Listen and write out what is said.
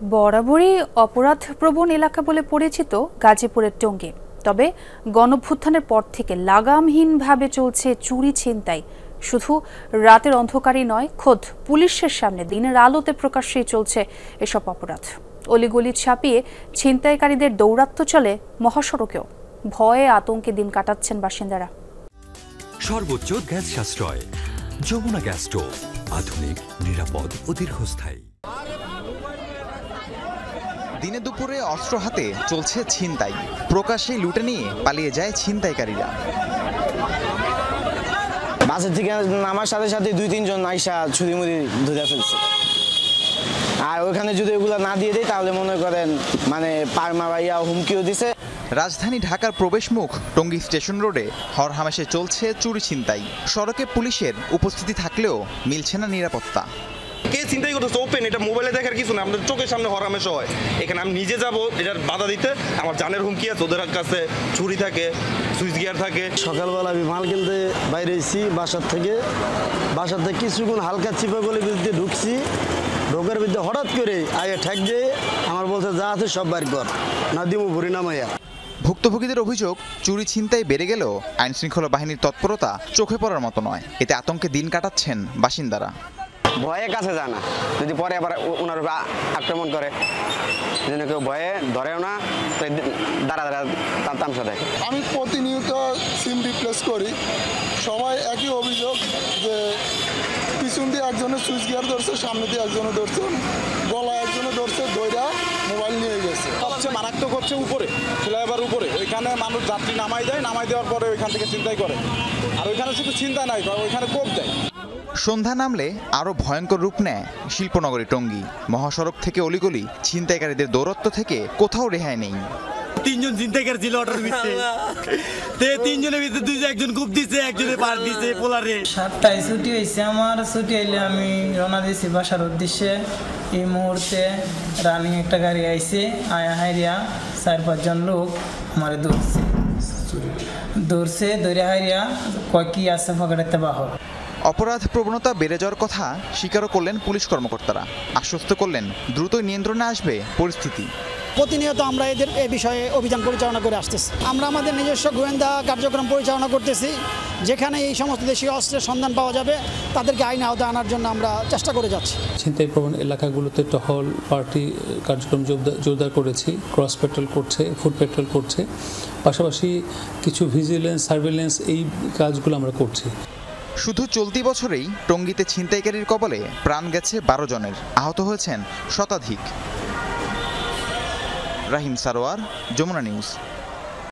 বরাবরই অপরাধপ্রবণ এলাকা বলে পরিচিত গাজীপুরের টঙ্গী। তবে গণঅভ্যুত্থানের পর থেকে লাগামহীনভাবে চলছে চুরি ছিনতাই। শুধু রাতের অন্ধকারই নয়, খোদ পুলিশের সামনে দিনের আলোতে প্রকাশ্যেই চলছে এসব অপরাধ। অলিগলি ছাপিয়ে ছিনতাইকারীদের দৌরাত্ম্য চলে মহাসড়কেও। ভয়ে আতঙ্কে দিন কাটাচ্ছেন বাসিন্দারা। সর্বোচ্চ গ্যাস সাশ্রয়, যমুনা গ্যাস স্টোভ, আধুনিক, নিরাপদ ও দীর্ঘস্থায়ী। দিনে দুপুরে অস্ত্র হাতে চলছে ছিনতাই। প্রকাশ্যে লুটে নিয়ে পালিয়ে যায় ছিনতাইকারীরা। বাসের থেকে নামার সাথে সাথে 2-3 জন আইসা ছুরি মুড়ি ধরে ফেলছে। আর ওখানে যদি এগুলো না দিয়ে দেয় তাহলে মনে করেন পারমা ভাইয়া হুমকিও দিছে। রাজধানী ঢাকার প্রবেশমুখ টঙ্গী স্টেশন রোডে হরহামেশে চলছে চুরি ছিনতাই। সড়কে পুলিশের উপস্থিতি থাকলেও মিলছে না নিরাপত্তা। কে চিন্তাই করতেছে ওপেন, এটা মোবাইলে দেখার কিছু না, আমাদের চোখের সামনে হরহামেশা হয়। এখানে আমি নিজে যাব এটার বাধা দিতে, আমার জানের হুমকি আছে, ওদের কাছে ছুরি থাকে, সুইচ গিয়ার থাকে। সকালবেলা আমি মাল কিনতে বাইরে এসেছি বাসার থেকে কিছুক্ষণ হালকা চিপা গলি বিরুদ্ধে ঢুকছি। ঢোকার বিরুদ্ধে হঠাৎ করে আগে ঠেক দিয়ে আমার বলছে যা আছে সব বাইর কর, না দিমু ভরি নামাইয়া। ভুক্তভোগীদের অভিযোগ, চুরি ছিনতাই বেড়ে গেলেও আইনশৃঙ্খলা বাহিনীর তৎপরতা চোখে পড়ার মতো নয়। এতে আতঙ্কে দিন কাটাচ্ছেন বাসিন্দারা। ভয়ে কাছে যায় না, যদি পরে আবার ওনার আক্রমণ করে যেন কেউ ভয়ে ধরেও না, দাঁড়া তামসা দেয়। আমি প্রতিনিয়ত সিম রিপ্লেস করি, সবাই একই অভিযোগ যে পিছন দিয়ে একজনের সুইচ গিয়ার ধরছে, সামনে দিয়ে একজনে ধরছে, গলায় একজনে ধরছে, দইরা মোবাইল নিয়ে গেছে। সবচেয়ে মারাত্মক হচ্ছে উপরে, ফ্লাইওভার উপরে, ওইখানে মানুষ যাত্রী নামাই দেওয়ার পরে ওইখান থেকে ছিনতাই করে। আর ওইখানে শুধু চিন্তা নাই, ওইখানে কোপ দেয়। সন্ধ্যা নামলে আরও ভয়ঙ্কর রূপ নেয় শিল্পনগরী টঙ্গী। মহাসড়ক থেকে অলিগলি ছিনতাইকারীদের দৌরত্ব থেকে কোথাও রেহাই নেই। 3 জন ছিনতাইকারী ছিল অটোর ভিতরে, 3 জনের ভিতরে একজন কূপ দিছে, একজনে পার দিছে পোলারে। 7টায় ছুটি হয়েছে আমার। ছুটি হইলে আমি রওনা দিয়েছি বাসার উদ্দেশ্যে। এই মুহূর্তে রানিং একটা গাড়ি আইছে, আয়া হাইরিয়া 4-5 জন লোক আমার ধরছে ধরে হাইরিয়া কয় কি আছে পকেটেতে বাহর। অপরাধ প্রবণতা বেড়ে যাওয়ার কথা স্বীকারও করলেন পুলিশ কর্মকর্তারা। আশ্বস্ত করলেন দ্রুতই নিয়ন্ত্রণে আসবে পরিস্থিতি। প্রতিনিয়ত আমরা এদের এ বিষয়ে অভিযান পরিচালনা করে আসতেছি। আমরা আমাদের নিজস্ব গোয়েন্দা কার্যক্রম পরিচালনা করতেছি। যেখানে এই সমস্ত দেশীয় অস্ত্রের সন্ধান পাওয়া যাবে তাদেরকে আইন আওতায় আনার জন্য আমরা চেষ্টা করে যাচ্ছি। ছিনতাই প্রবণ এলাকাগুলোতে টহল পার্টি কার্যক্রম জোরদার করেছি, ক্রস পেট্রোল করছে, ফুট পেট্রোল করছে, পাশাপাশি কিছু ভিজিলেন্স সার্ভেলেন্স এই কাজগুলো আমরা করছি। শুধু চলতি বছরেই টঙ্গীতে ছিনতাইকারীর কবলে প্রাণ গেছে 12 জনের, আহত হয়েছেন শতাধিক। রাহিম সারোয়ার, যমুনা নিউজ।